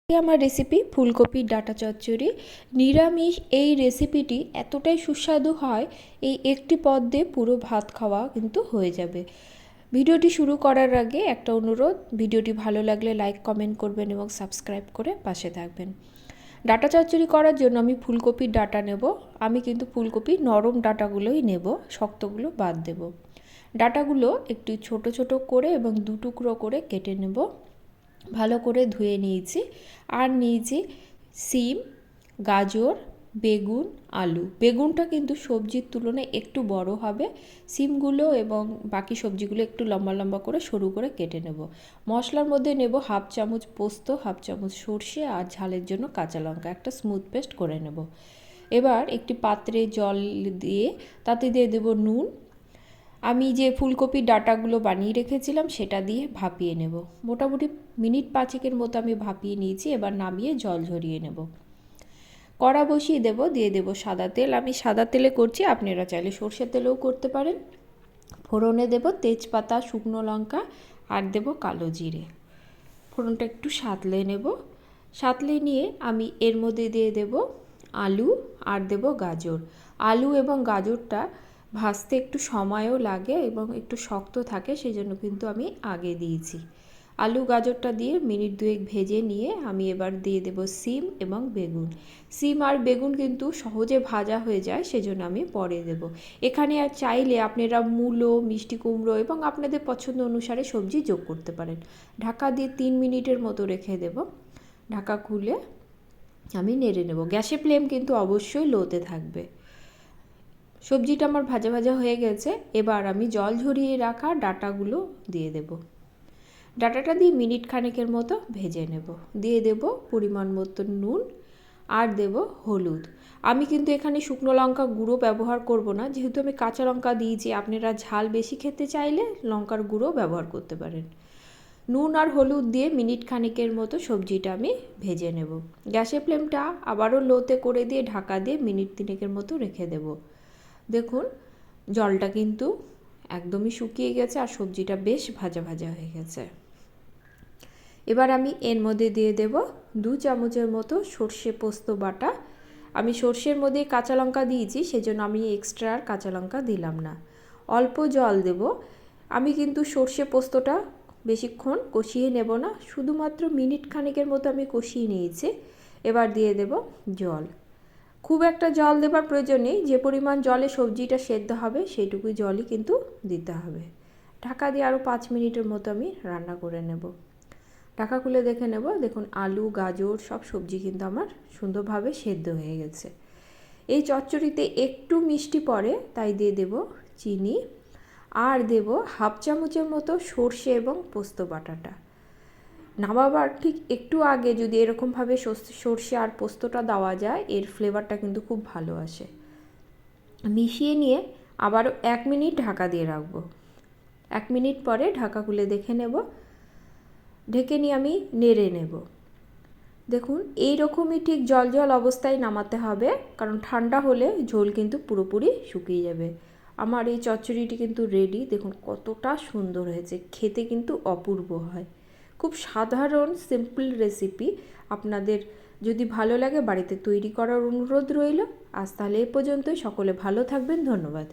আমার রেসিপি ফুলকপির ডাঁটা চচ্চড়ি। নিরামিষ এই রেসিপিটি এতটাই সুস্বাদু হয়, এই একটি পদ দিয়ে পুরো ভাত খাওয়া কিন্তু হয়ে যাবে। ভিডিওটি শুরু করার আগে একটা অনুরোধ, ভিডিওটি ভালো লাগলে লাইক কমেন্ট করবেন এবং সাবস্ক্রাইব করে পাশে থাকবেন। ডাঁটা চচ্চড়ি করার জন্য আমি ফুলকপির ডাঁটা নেব। আমি কিন্তু ফুলকপির নরম ডাঁটাগুলোই নেব, শক্তগুলো বাদ দেব। ডাঁটাগুলো একটু ছোট ছোট করে এবং দু টুকরো করে কেটে নেব। ভালো করে ধুয়ে নিয়েছি। আর নিয়েছি সিম, গাজর, বেগুন, আলু। বেগুনটা কিন্তু সবজির তুলনায় একটু বড় হবে। সিমগুলো এবং বাকি সবজিগুলো একটু লম্বা লম্বা করে সরু করে কেটে নেব। মশলার মধ্যে নেব হাফ চামচ পোস্ত, হাফ চামচ সর্ষে আর ঝালের জন্য কাঁচা লঙ্কা, একটা স্মুথ পেস্ট করে নেব। এবার একটি পাত্রে জল দিয়ে তাতে দিয়ে দেব নুন। আমি যে ফুলকপির ডাঁটাগুলো বানিয়ে রেখেছিলাম সেটা দিয়ে ভাপিয়ে নেব। মোটামুটি মিনিট 5 মতো আমি ভাপিয়ে নিয়েছি। এবার নামিয়ে জল ঝরিয়ে নেব। কড়া বসিয়ে দেব, দিয়ে দেব সাদা তেল। আমি সাদা তেলে করছি, আপনারা চাইলে সর্ষের তেলেও করতে পারেন। ফোড়নে দেব তেজপাতা, শুকনো লঙ্কা আর দেব কালো জিরে। ফোড়নটা একটু সাঁতলে নেব। সাঁতলে নিয়ে আমি এর মধ্যে দিয়ে দেব আলু আর দেব গাজর। আলু এবং গাজরটা ভাজতে একটু সময়ও লাগে এবং একটু শক্ত থাকে, সেই জন্য কিন্তু আমি আগে দিয়েছি। আলু গাজরটা দিয়ে মিনিট 2 ভেজে নিয়ে আমি এবার দিয়ে দেব সিম এবং বেগুন। সিম আর বেগুন কিন্তু সহজে ভাজা হয়ে যায়, সেজন্য আমি পরে দেব। এখানে আর চাইলে আপনারা মূলো, মিষ্টি কুমড়ো এবং আপনাদের পছন্দ অনুসারে সবজি যোগ করতে পারেন। ঢাকা দিয়ে 3 মিনিটের মতো রেখে দেব। ঢাকা খুলে আমি নেড়ে নেব। গ্যাসের ফ্লেম কিন্তু অবশ্যই লোতে থাকবে। সবজিটা আমার ভাজা ভাজা হয়ে গেছে। এবার আমি জল ঝরিয়ে রাখা ডাঁটাগুলো দিয়ে দেব। ডাঁটাটা দিয়ে মিনিট খানেকের মতো ভেজে নেব। দিয়ে দেব পরিমাণ মতো নুন আর দেব হলুদ। আমি কিন্তু এখানে শুকনো লঙ্কা গুঁড়ো ব্যবহার করব না, যেহেতু আমি কাঁচা লঙ্কা দিয়েছি। আপনারা ঝাল বেশি খেতে চাইলে লঙ্কার গুঁড়ো ব্যবহার করতে পারেন। নুন আর হলুদ দিয়ে মিনিট খানেকের মতো সবজিটা আমি ভেজে নেব। গ্যাসের ফ্লেমটা আবারও লোতে করে দিয়ে ঢাকা দিয়ে মিনিট 3 মতো রেখে দেব। দেখুন জলটা কিন্তু একদমই শুকিয়ে গেছে আর সবজিটা বেশ ভাজা ভাজা হয়ে গেছে। এবার আমি এর মধ্যে দিয়ে দেব 2 চামচের মতো সর্ষে পোস্ত বাটা। আমি সর্ষের মধ্যে কাঁচা লঙ্কা দিয়েছি, সেজন্য আমি এক্সট্রা আর কাঁচা লঙ্কা দিলাম না। অল্প জল দেব। আমি কিন্তু সর্ষে পোস্তটা বেশিক্ষণ কষিয়ে নেব না, শুধুমাত্র মিনিট খানেকের মতো আমি কষিয়ে নিয়েছি। এবার দিয়ে দেব জল। খুব একটা জল দেবার প্রয়োজন নেই, যে পরিমাণ জলে সবজিটা সেদ্ধ হবে সেইটুকুই জলই কিন্তু দিতে হবে। ঢাকা দিয়ে আরও 5 মিনিটের মতো আমি রান্না করে নেব। ঢাকা খুলে দেখে নেব, দেখুন আলু গাজর সব সবজি কিন্তু আমার সুন্দরভাবে সেদ্ধ হয়ে গেছে। এই চচ্চড়িতে একটু মিষ্টি পড়ে, তাই দিয়ে দেব চিনি আর দেব হাফ চামচের মতো সর্ষে এবং পোস্ত বাটাটা। নামাবার ঠিক একটু আগে যদি এরকমভাবে সর্ষে আর পোস্তটা দেওয়া যায়, এর ফ্লেভারটা কিন্তু খুব ভালো আসে। মিশিয়ে নিয়ে আবারও 1 মিনিট ঢাকা দিয়ে রাখবো। 1 মিনিট পরে ঢাকা খুলে দেখে নেব। ঢেকে নিয়ে আমি নেড়ে নেব। দেখুন এইরকমই ঠিক জল জল অবস্থায় নামাতে হবে, কারণ ঠান্ডা হলে ঝোল কিন্তু পুরোপুরি শুকিয়ে যাবে। আমার এই চচ্চড়িটি কিন্তু রেডি। দেখুন কতটা সুন্দর হয়েছে, খেতে কিন্তু অপূর্ব হয়। খুব সাধারণ সিম্পল রেসিপি। আপনাদের যদি ভালো লাগে বাড়িতে তৈরি করার অনুরোধ রইল। আজ তাহলে এ পর্যন্তই। সকলে ভালো থাকবেন। ধন্যবাদ।